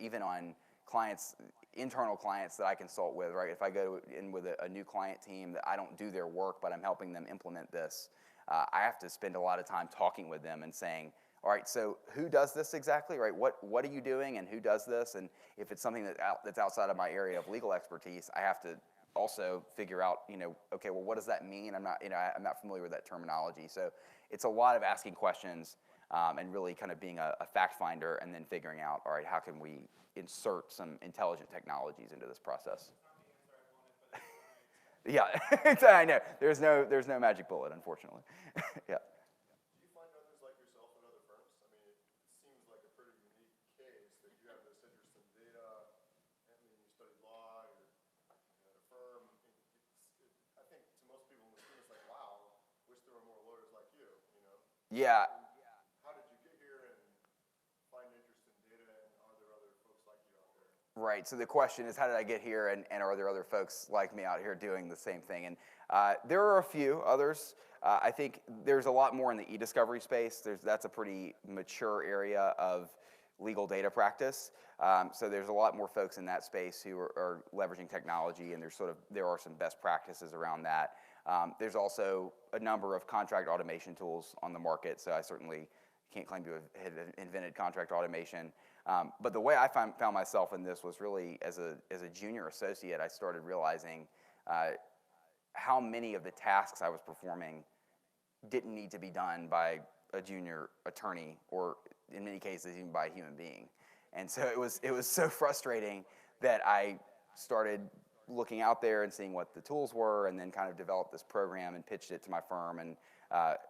S1: even on clients, internal clients that I consult with, right? If I go in with a new client team that I don't do their work, but I'm helping them implement this, I have to spend a lot of time talking with them and saying, all right, so who does this exactly, right? What are you doing and who does this? And if it's something that's outside of my area of legal expertise, I have to also figure out, okay, well, what does that mean? I'm not familiar with that terminology. So it's a lot of asking questions and really kind of being a fact finder and then figuring out, all right, how can we insert some intelligent technologies into this process? Yeah, I know. There's no magic bullet, unfortunately. Yeah.
S3: Do you find others like yourself at other firms? I mean, it seems like a pretty unique case that you have this interest in data. I mean, you studied law, you're at a firm. I think to most people in this room, it's like, wow, wish there were more lawyers like you,
S1: Yeah.
S3: How did you get here and find interest in data, and are there other folks like you out there?
S1: Right, so the question is, how did I get here, and are there other folks like me out here doing the same thing? And there are a few others. I think there's a lot more in the e-discovery space. That's a pretty mature area of legal data practice. So there's a lot more folks in that space who are leveraging technology, and there are some best practices around that. There's also a number of contract automation tools on the market, so I certainly can't claim to have invented contract automation. But the way I found myself in this was really as a junior associate. I started realizing how many of the tasks I was performing didn't need to be done by a junior attorney, or in many cases even by a human being. And so it was so frustrating that I started looking out there and seeing what the tools were, and then kind of developed this program and pitched it to my firm and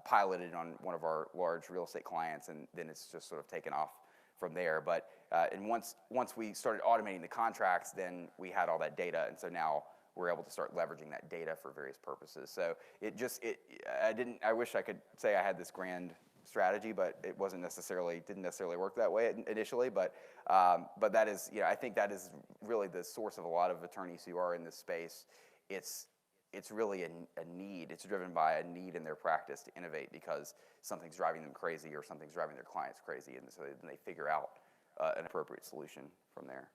S1: piloted it on one of our large real estate clients, and then it's just sort of taken off from there. But and once we started automating the contracts, then we had all that data, and so now we're able to start leveraging that data for various purposes. So I wish I could say I had this grand strategy, but it didn't necessarily work that way initially. But that is, I think that is really the source of a lot of attorneys who are in this space. It's really a need. It's driven by a need in their practice to innovate because something's driving them crazy or something's driving their clients crazy, and so then they figure out an appropriate solution from there.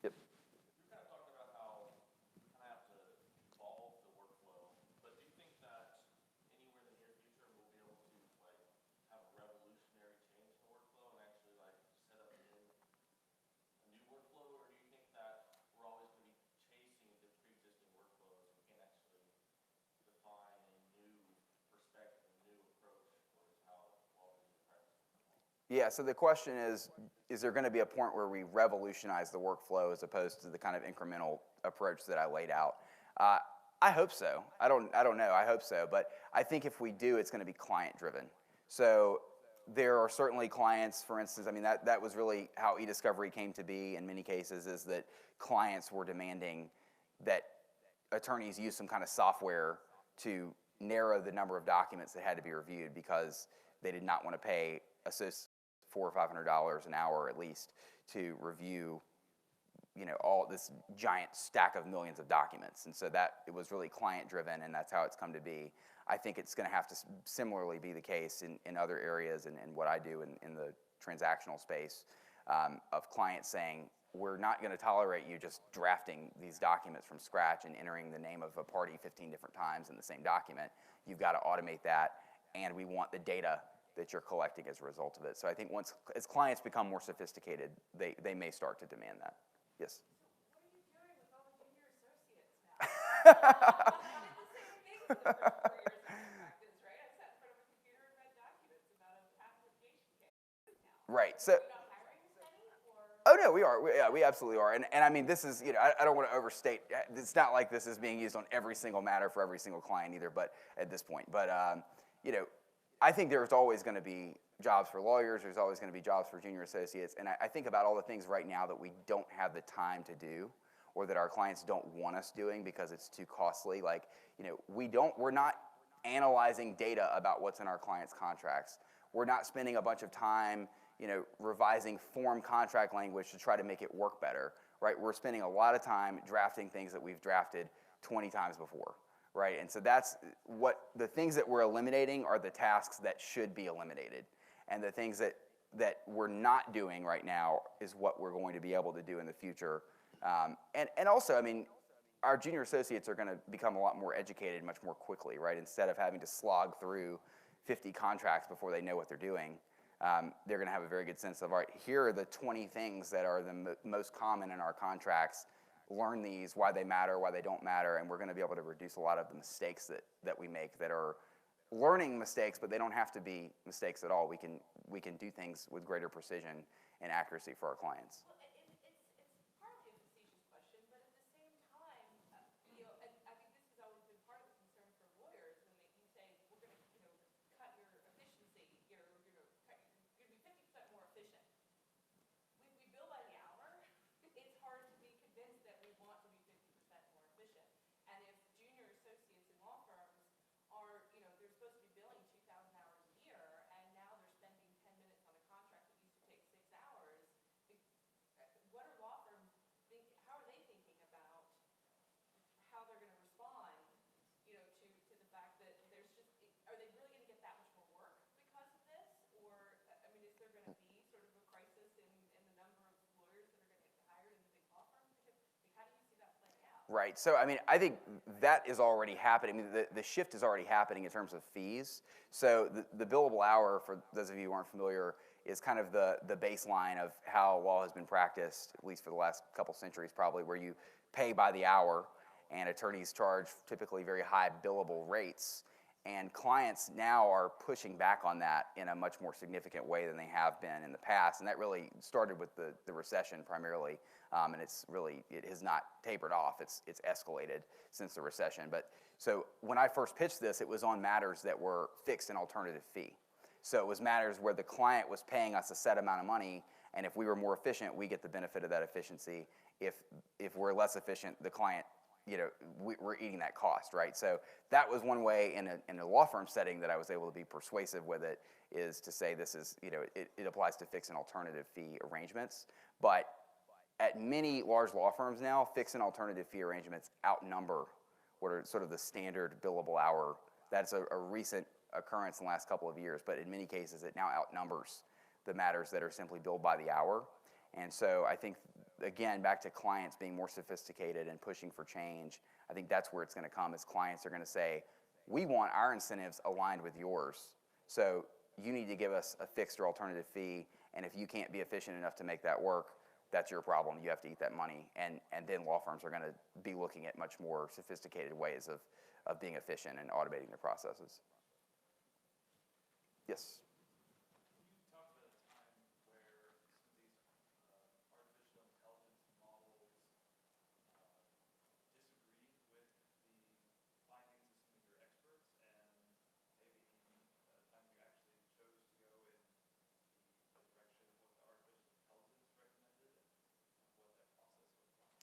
S1: Yep.
S4: You're kind of talking about how you kind of have to evolve the workflow, but do you think that anywhere in the near future we'll be able to have a revolutionary change in the workflow and actually set up a new workflow, or do you think that we're always going to be chasing the pre-existing workflows and can't actually define a new perspective, a new approach towards how law is practiced?
S1: Yeah, so the question is there going to be a point where we revolutionize the workflow as opposed to the kind of incremental approach that I laid out? I hope so. I don't know. I hope so. But I think if we do, it's going to be client-driven. So there are certainly clients, for instance, I mean, that was really how e-discovery came to be in many cases, is that clients were demanding that attorneys use some kind of software to narrow the number of documents that had to be reviewed because they did not want to pay $400 or $500 an hour at least to review, all this giant stack of millions of documents. And so that it was really client-driven, and that's how it's come to be. I think it's going to have to similarly be the case in other areas and what I do in the transactional space of clients saying, we're not going to tolerate you just drafting these documents from scratch and entering the name of a party 15 different times in the same document. You've got to automate that, and we want the data that you're collecting as a result of it. So I think as clients become more sophisticated, they may start to demand that. Yes?
S5: What are you doing with all the junior associates now? I did the same thing for the first 4 years of my practice, right? I sat in front of a computer and read documents about an application case now.
S1: Right. So.
S5: Are you not hiring as many, or?
S1: Oh no, we are. We absolutely are. And I mean, this is, I don't want to overstate. It's not like this is being used on every single matter for every single client either. But at this point, I think there's always going to be jobs for lawyers. There's always going to be jobs for junior associates. And I think about all the things right now that we don't have the time to do, or that our clients don't want us doing because it's too costly. Like, we're not analyzing data about what's in our clients' contracts. We're not spending a bunch of time, revising form contract language to try to make it work better, right? We're spending a lot of time drafting things that we've drafted 20 times before. Right, and so that's the things that we're eliminating are the tasks that should be eliminated, and the things that we're not doing right now is what we're going to be able to do in the future. And also, I mean, our junior associates are going to become a lot more educated much more quickly, right? Instead of having to slog through 50 contracts before they know what they're doing, they're going to have a very good sense of, all right, here are the 20 things that are the most common in our contracts. Learn these, why they matter, why they don't matter, and we're going to be able to reduce a lot of the mistakes that we make that are learning mistakes, but they don't have to be mistakes at all. We can do things with greater precision and accuracy for our clients.
S5: Well, it's partly a facetious question, but at the same time, and I think this has always been part of the concern for lawyers when you say we're going to, cut your efficiency, you're going to be 50% more efficient. We bill by the hour. It's hard to be convinced that we want to be 50% more efficient. And if junior associates in law firms are, they're supposed to be billing 2,000 hours a year, and now they're spending 10 minutes on a contract that used to take 6 hours. What are law firms how are they thinking about how they're going to respond, to the fact that there's just, are they really going to get that much more work because of this? Or, I mean, is there going to be sort of a crisis in the number of lawyers that are going to get hired in the big law firms? Because, how do you see that playing out?
S1: Right. So, I mean, I think that is already happening. I mean, the shift is already happening in terms of fees. So the billable hour, for those of you who aren't familiar, is kind of the baseline of how law has been practiced, at least for the last couple centuries probably, where you pay by the hour, and attorneys charge typically very high billable rates. And clients now are pushing back on that in a much more significant way than they have been in the past. And that really started with the recession primarily. And it has not tapered off. It's escalated since the recession. But so when I first pitched this, it was on matters that were fixed and alternative fee. So it was matters where the client was paying us a set amount of money, and if we were more efficient, we get the benefit of that efficiency. If we're less efficient, the client, we're eating that cost, right? So that was one way in a law firm setting that I was able to be persuasive with it, is to say this is, it applies to fixed and alternative fee arrangements. But at many large law firms now, fixed and alternative fee arrangements outnumber what are sort of the standard billable hour. That's a recent occurrence in the last couple of years, but in many cases it now outnumbers the matters that are simply billed by the hour. And so I think, again, back to clients being more sophisticated and pushing for change, I think that's where it's going to come, is clients are going to say, we want our incentives aligned with yours, so you need to give us a fixed or alternative fee, and if you can't be efficient enough to make that work, that's your problem. You have to eat that money. And then law firms are going to be looking at much more sophisticated ways of being efficient and automating their processes. Yes?
S4: You talked about a time where some of these artificial intelligence models disagreed with the findings of some of your experts, and maybe a time you actually chose to go in the direction of what the artificial intelligence recommended and what that process was like.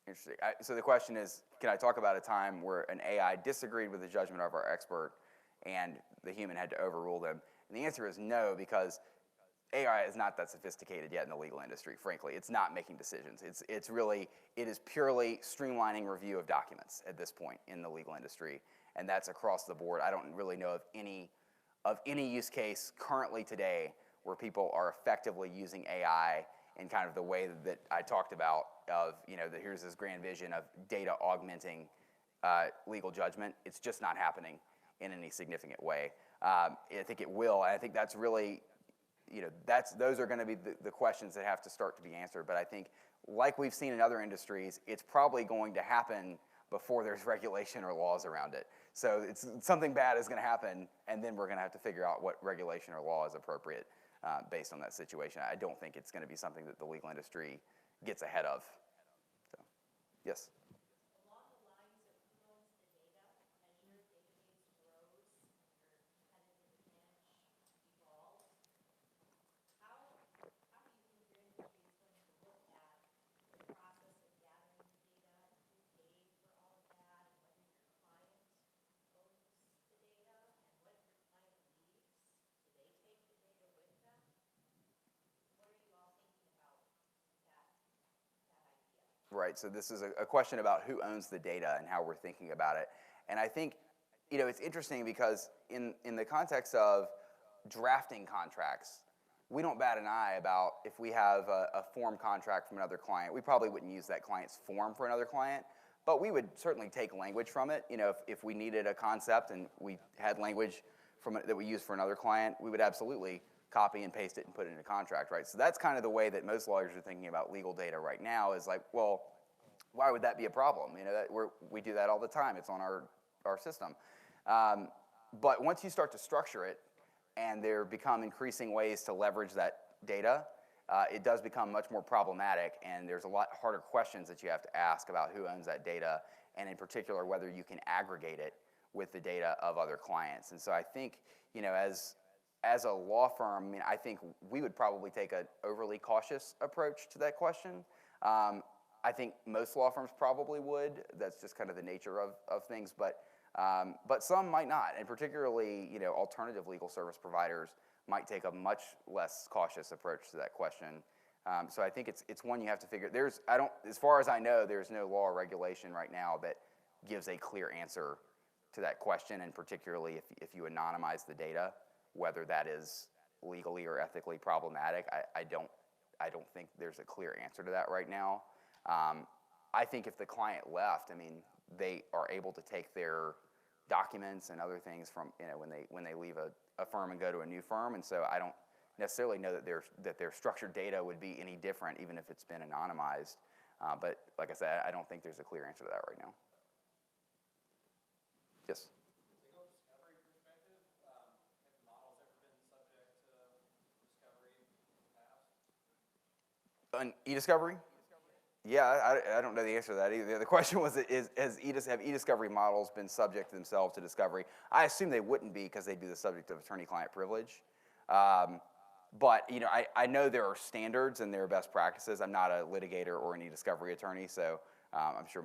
S1: Interesting. So the question is, can I talk about a time where an AI disagreed with the judgment of our expert and the human had to overrule them? And the answer is no, because AI is not that sophisticated yet in the legal industry, frankly. It's not making decisions. It is purely streamlining review of documents at this point in the legal industry, and that's across the board. I don't really know of any use case currently today where people are effectively using AI in kind of the way that I talked about, of, that here's this grand vision of data augmenting legal judgment. It's just not happening in any significant way. I think it will, and I think that's really, those are going to be the questions that have to start to be answered. But I think, like we've seen in other industries, it's probably going to happen before there's regulation or laws around it. So something bad is going to happen, and then we're going to have to figure out what regulation or law is appropriate based on that situation. I don't think it's going to be something that the legal industry gets ahead of. So, yes?
S6: Along the lines of who owns the data, as your database grows and your competitive advantage evolves, how do you think your industry is going to look at the process of gathering the data, who paid for all of that, and whether your client owns the data, and what your client leaves? Do they take the data with them? What are you all thinking about that idea?
S1: Right, so this is a question about who owns the data and how we're thinking about it. And I think, it's interesting because in the context of drafting contracts, we don't bat an eye about if we have a form contract from another client. We probably wouldn't use that client's form for another client, But we would certainly take language from it. You know, if we needed a concept and we had language from it that we used for another client, we would absolutely copy and paste it and put it in a contract, right? So that's kind of the way that most lawyers are thinking about legal data right now, is like, well, why would that be a problem? You know, we do that all the time. It's on our system. But once you start to structure it and there become increasing ways to leverage that data, it does become much more problematic, and there's a lot harder questions that you have to ask about who owns that data, and in particular, whether you can aggregate it with the data of other clients. And so I think, you know, as a law firm, I mean, I think we would probably take an overly cautious approach to that question. I think most law firms probably would. That's just kind of the nature of things, but some might not, and particularly, you know, alternative legal service providers might take a much less cautious approach to that question. So I think it's one you have to figure. As far as I know, there's no law or regulation right now that gives a clear answer to that question, and particularly if you anonymize the data, whether that is legally or ethically problematic. I don't think there's a clear answer to that right now. I think if the client left, I mean, they are able to take their documents and other things from, you know, when they leave a firm and go to a new firm, and so I don't necessarily know that their structured data would be any different, even if it's been anonymized. But like I said, I don't think there's a clear answer to that right now. Yes.
S4: From a legal discovery perspective, have the models ever been subject to discovery in the past?
S1: On e-discovery? Yeah, I don't know the answer to that either. The question was, have e-discovery models been subject themselves to discovery? I assume they wouldn't be, because they'd be the subject of attorney-client privilege. But you know, I know there are standards and there are best practices. I'm not a litigator or an e-discovery attorney, so I'm sure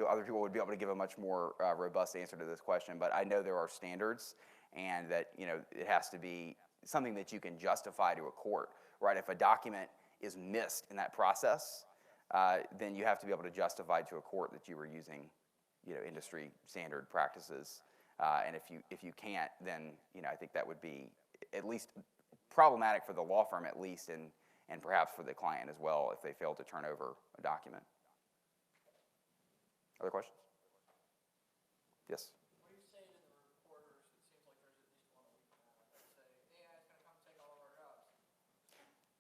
S1: other people would be able to give a much more robust answer to this question. But I know there are standards, and that, you know, it has to be something that you can justify to a court, right? If a document is missed in that process, then you have to be able to justify to a court that you were using, you know, industry standard practices. And if you can't, then, you know, I think that would be at least problematic for the law firm, at least, and perhaps for the client as well, if they fail to turn over a document. Other questions? Yes.
S2: What do you say to the reporters? It seems like there's at least one a week now that say AI is going to come take all of our jobs.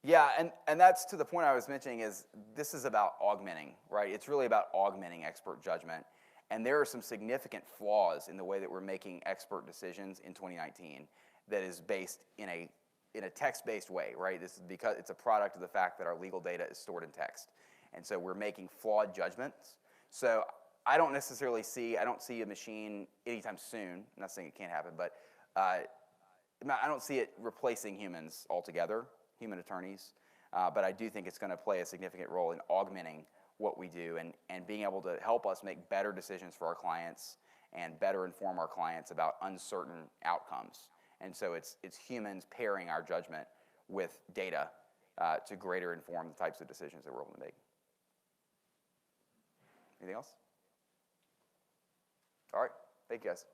S1: Yeah, and that's to the point I was mentioning, is this is about augmenting, right? It's really about augmenting expert judgment. And there are some significant flaws in the way that we're making expert decisions in 2019 that is based in a text-based way, right? This is because it's a product of the fact that our legal data is stored in text. And so we're making flawed judgments. So I don't see a machine anytime soon. I'm not saying it can't happen, but I don't see it replacing humans altogether, human attorneys. But I do think it's going to play a significant role in augmenting what we do and being able to help us make better decisions for our clients and better inform our clients about uncertain outcomes. And so it's humans pairing our judgment with data to greater inform the types of decisions that we're able to make. Anything else? All right. Thank you, guys.